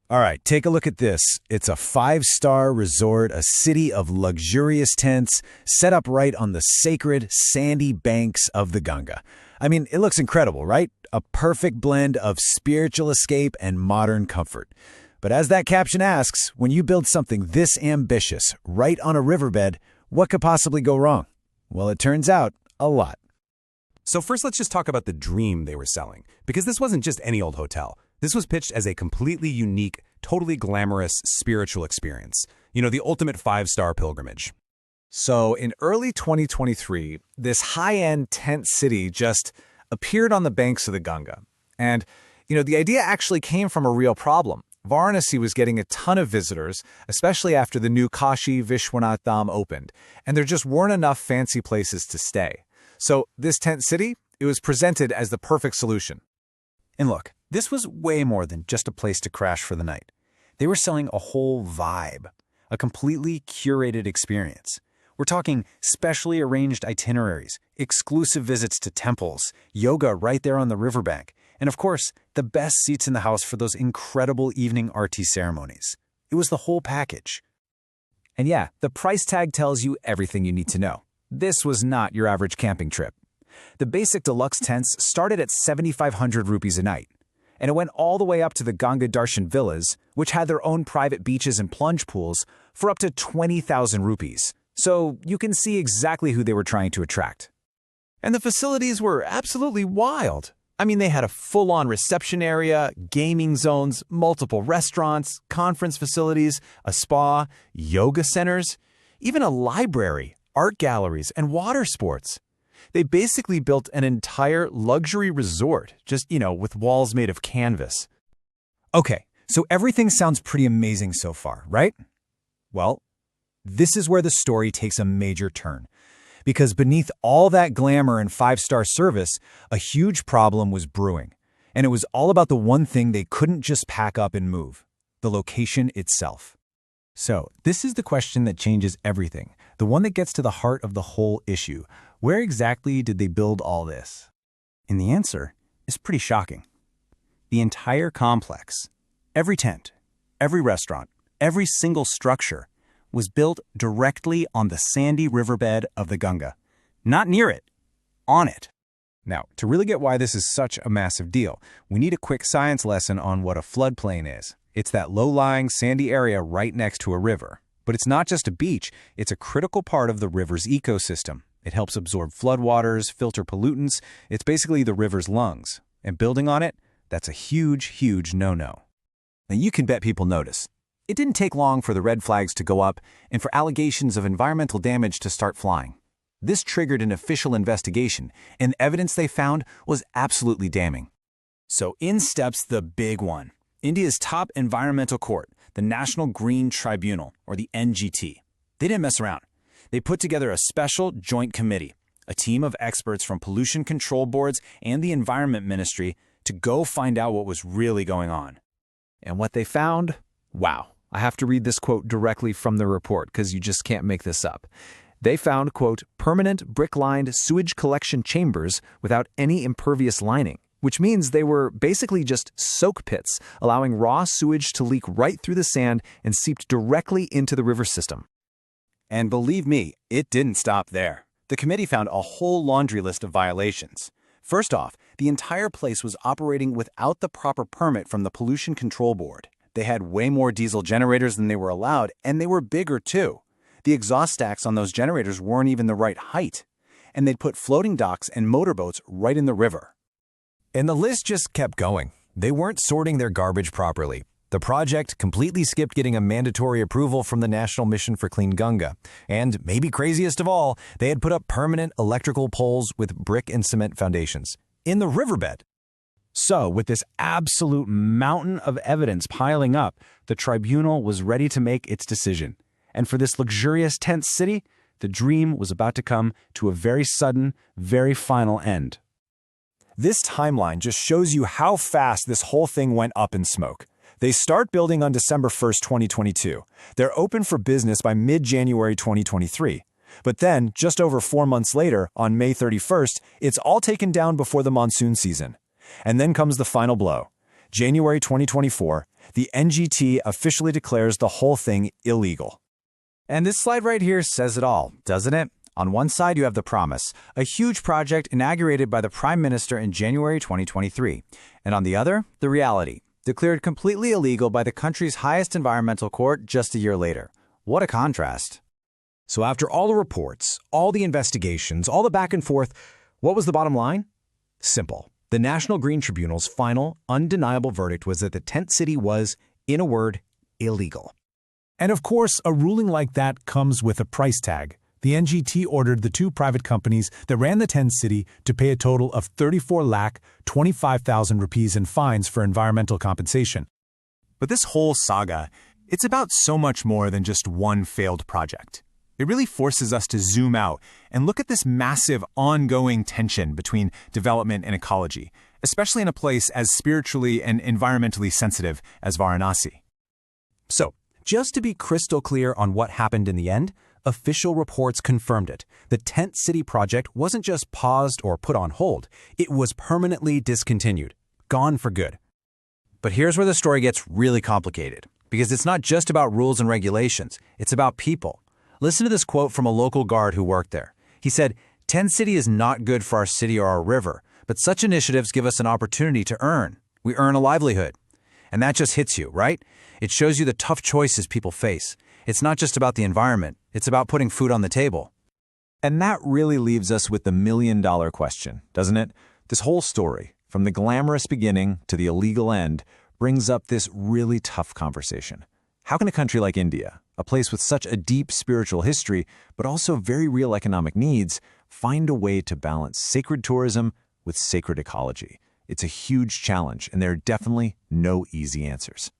All right, take a look at this. It's a five-star resort, a city of luxurious tents, set up right on the sacred, sandy banks of the Ganga. I mean, it looks incredible, right? A perfect blend of spiritual escape and modern comfort. But as that caption asks, when you build something this ambitious right on a riverbed, what could possibly go wrong? Well, it turns out, a lot. So first, let's just talk about the dream they were selling, because this wasn't just any old hotel. This was pitched as a completely unique, totally glamorous spiritual experience. You know, the ultimate five-star pilgrimage. So in early 2023, this high-end tent city just appeared on the banks of the Ganga. And, the idea actually came from a real problem. Varanasi was getting a ton of visitors, especially after the new Kashi Vishwanath Dham opened, and there just weren't enough fancy places to stay. So this tent city, it was presented as the perfect solution. And look, this was way more than just a place to crash for the night. They were selling a whole vibe, a completely curated experience. We're talking specially arranged itineraries, exclusive visits to temples, yoga right there on the riverbank, and of course, the best seats in the house for those incredible evening arti ceremonies. It was the whole package. And yeah, the price tag tells you everything you need to know. This was not your average camping trip. The basic deluxe tents started at 7,500 rupees a night, and it went all the way up to the Ganga Darshan villas, which had their own private beaches and plunge pools, for up to 20,000 rupees. So you can see exactly who they were trying to attract. And the facilities were absolutely wild. I mean, they had a full-on reception area, gaming zones, multiple restaurants, conference facilities, a spa, yoga centers, even a library, art galleries, and water sports. They basically built an entire luxury resort, just, with walls made of canvas. Okay, so everything sounds pretty amazing so far, right? Well, this is where the story takes a major turn. Because beneath all that glamour and five-star service, a huge problem was brewing. And it was all about the one thing they couldn't just pack up and move: the location itself. So, this is the question that changes everything, the one that gets to the heart of the whole issue. Where exactly did they build all this? And the answer is pretty shocking. The entire complex, every tent, every restaurant, every single structure, was built directly on the sandy riverbed of the Ganga. Not near it, on it. Now, to really get why this is such a massive deal, we need a quick science lesson on what a floodplain is. It's that low-lying, sandy area right next to a river. But it's not just a beach, it's a critical part of the river's ecosystem. It helps absorb floodwaters, filter pollutants. It's basically the river's lungs. And building on it, that's a huge, huge no-no. Now, you can bet people notice. It didn't take long for the red flags to go up and for allegations of environmental damage to start flying. This triggered an official investigation, and the evidence they found was absolutely damning. So in steps the big one. India's top environmental court, the National Green Tribunal, or the NGT. They didn't mess around. They put together a special joint committee, a team of experts from pollution control boards and the Environment Ministry, to go find out what was really going on. And what they found? Wow. I have to read this quote directly from the report because you just can't make this up. They found, quote, permanent brick-lined sewage collection chambers without any impervious lining, which means they were basically just soak pits, allowing raw sewage to leak right through the sand and seeped directly into the river system. And believe me, it didn't stop there. The committee found a whole laundry list of violations. First off, the entire place was operating without the proper permit from the Pollution Control Board. They had way more diesel generators than they were allowed, and they were bigger too. The exhaust stacks on those generators weren't even the right height. And they'd put floating docks and motorboats right in the river. And the list just kept going. They weren't sorting their garbage properly. The project completely skipped getting a mandatory approval from the National Mission for Clean Ganga. And maybe craziest of all, they had put up permanent electrical poles with brick and cement foundations in the riverbed. So, with this absolute mountain of evidence piling up, the tribunal was ready to make its decision. And for this luxurious tent city, the dream was about to come to a very sudden, very final end. This timeline just shows you how fast this whole thing went up in smoke. They start building on December 1st, 2022. They're open for business by mid-January 2023. But then, just over 4 months later, on May 31st, it's all taken down before the monsoon season. And then comes the final blow. January 2024, The NGT officially declares the whole thing illegal. And this slide right here says it all, doesn't it? On one side, you have the promise, a huge project inaugurated by the Prime Minister in January 2023. And on the other, the reality, declared completely illegal by the country's highest environmental court just a year later. What a contrast. So after all the reports, all the investigations, all the back and forth, what was the bottom line? Simple. The National Green Tribunal's final, undeniable verdict was that the tent city was, in a word, illegal. And of course, a ruling like that comes with a price tag. The NGT ordered the two private companies that ran the tent city to pay a total of 34,25,000 rupees in fines for environmental compensation. But this whole saga, it's about so much more than just one failed project. It really forces us to zoom out and look at this massive ongoing tension between development and ecology, especially in a place as spiritually and environmentally sensitive as Varanasi. So, just to be crystal clear on what happened in the end, official reports confirmed it. The Tent City project wasn't just paused or put on hold. It was permanently discontinued, gone for good. But here's where the story gets really complicated, because it's not just about rules and regulations, it's about people. Listen to this quote from a local guard who worked there. He said, "Tent City is not good for our city or our river, but such initiatives give us an opportunity to earn. We earn a livelihood." And that just hits you, right? It shows you the tough choices people face. It's not just about the environment, it's about putting food on the table. And that really leaves us with the million-dollar question, doesn't it? This whole story, from the glamorous beginning to the illegal end, brings up this really tough conversation. How can a country like India, a place with such a deep spiritual history, but also very real economic needs, find a way to balance sacred tourism with sacred ecology? It's a huge challenge, and there are definitely no easy answers.